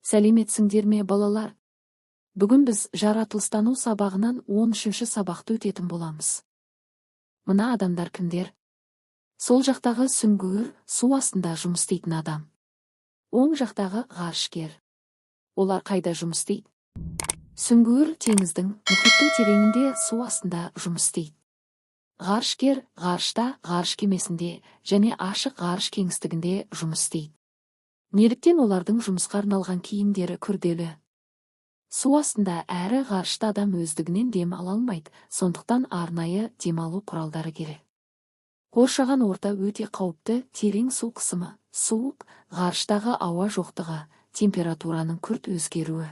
Сәлеметсіңдер ме, балалар? Бүгін біз жаратылыстану сабағынан 13-ші сабақты өтетін боламыз. Мына адамдар кімдер? Сол жақтағы сүңгуір су астында жұмыс істейтін адам. Оң жақтағы ғарышкер. Олар қайда жұмыс істейді? Сүңгуір теңіздің, мұхиттың тереңінде су астында жұмыс істейді. Ғарышкер ғарышта, ғарыш кемесінде және ашық ғарыш кеңістігінде жұмыс істейді. Неліктен олардың жұмысқа арналған киімдері күрделі? Су астында әрі ғарышта адам өздігінен дем ала алмайды, сондықтан арнайы демалу құралдары керек. Қоршаған орта өте қауіпті, терең су қысымы, суық, ғарыштағы ауа жоқтығы, температураның күрт өзгеруі.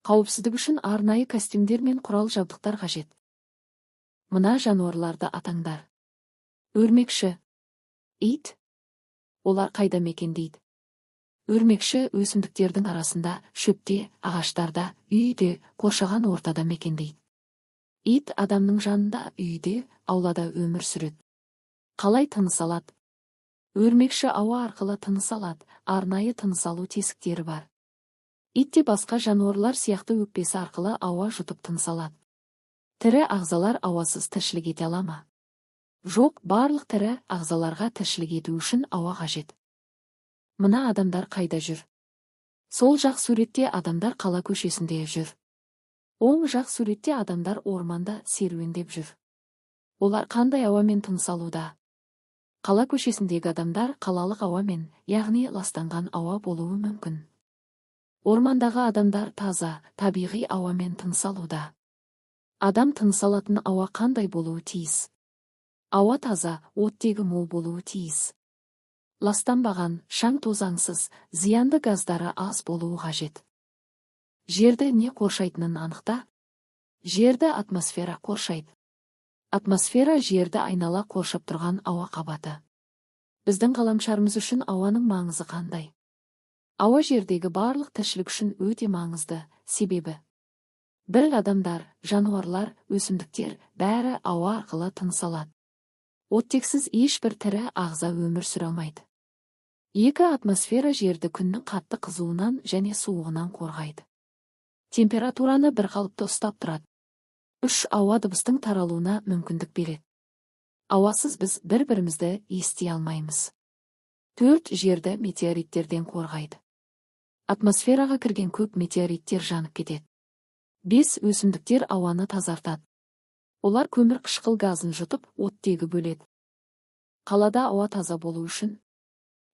Қауіпсіздік үшін арнайы костюмдер мен құрал жабдықтар қажет. Мына жануарларды атаңдар. Өрмекші, ит. Олар қайда мекендейді? Өрмекші өсімдіктердің арасында, шөпте, ағаштарда, үйде, қоршаған ортада мекендейді. Ит адамның жанында, үйде, аулада өмір сүреді. Қалай тыныс алады? Өрмекші ауа арқылы тыныс алады, арнайы тыныс алу тесіктері бар. Ит те басқа жануарлар сияқты өкпесі арқылы ауа жұтып тыныс алады. Тірі ағзалар ауасыз тіршілік ете ала ма? Жоқ, барлық тірі ағзаларға тіршілік ету үшін ауа қажет. Мына адамдар қайда жүр? Сол жақ суретте адамдар қала көшесінде жүр. Оң жақ суретте адамдар орманда серуендеп жүр. Олар қандай ауамен тыныс алуда? Қала көшесіндегі адамдар қалалық ауамен, яғни ластанған ауа болуы мүмкін. Ормандағы адамдар таза, табиғи ауамен тыныс алуда. Адам тыныс алатын ауа қандай болуы тиіс? Ауа таза, оттегі мол болуы тиіс. Ластанбаған, шаң тозаңсыз, зиянды газдары аз болуы қажет. Жерді не қоршайтынын анықта? Жерді атмосфера қоршайды. Атмосфера жерді айнала қоршап тұрған ауа қабаты. Біздің ғаламшарымыз үшін ауаның маңызы қандай? Ауа жердегі барлық тіршілік үшін өте маңызды, себебі бір адамдар, жануарлар, өсімдіктер бәрі ауа арқылы тыныс алады. Оттексіз ешбір тірі ағза өмір сүре алмайды. Екі атмосфера жерді күннің қатты қызуынан және суығынан қорғайды. Температураны бір қалыпты ұстап тұрады. 3 ауа дыбыстың таралуына мүмкіндік береді. Ауасыз біз бір-бірімізді ести алмаймыз. 4 жерді метеориттерден қорғайды. Атмосфераға кірген көп метеориттер жанып кетеді. 5 өсімдіктер ауаны тазартады. Олар көмір қышқыл газын жұтып, оттегі бөледі. Қалада ауа таза болу үшін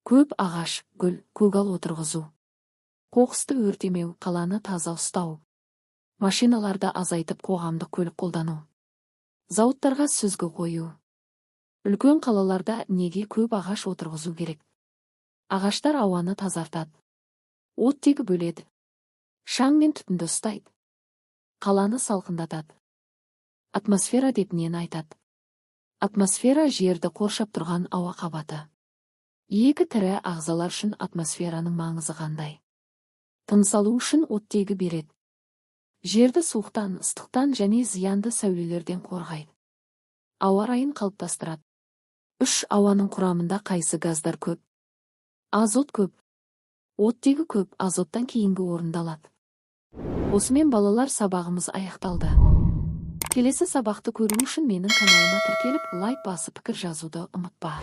көп ағаш, гүл, көгал отырғызу. Қоқысты өртемеу, қаланы таза ұстау. Машиналарды азайтып қоғамдық көлік қолдану. Зауыттарға сүзгі қою. Үлкен қалаларда неге көп ағаш отырғызу керек? Ағаштар ауаны тазартады. Оттегі бөледі. Шаң мен түтінді ұстайды. Қаланы салқындатады. Атмосфера деп нені айтады? Атмосфера жерді қоршап тұрған ауа қабаты. Екі тірі ағзалар үшін атмосфераның маңызы қандай? Тыныс алу үшін оттегі береді. Жерді суықтан, ыстықтан және зиянды сәулелерден қорғайды. Ауа райын қалыптастырады. 3 ауаның құрамында қайсы газдар көп? Азот көп. Оттегі көп, азоттан кейінгі орындалады. Осымен балалар сабағымыз аяқталды. Келесі сабақты көру үшін менің каналыма тіркеліп, лайк басып пікір жазуды ұмытпа.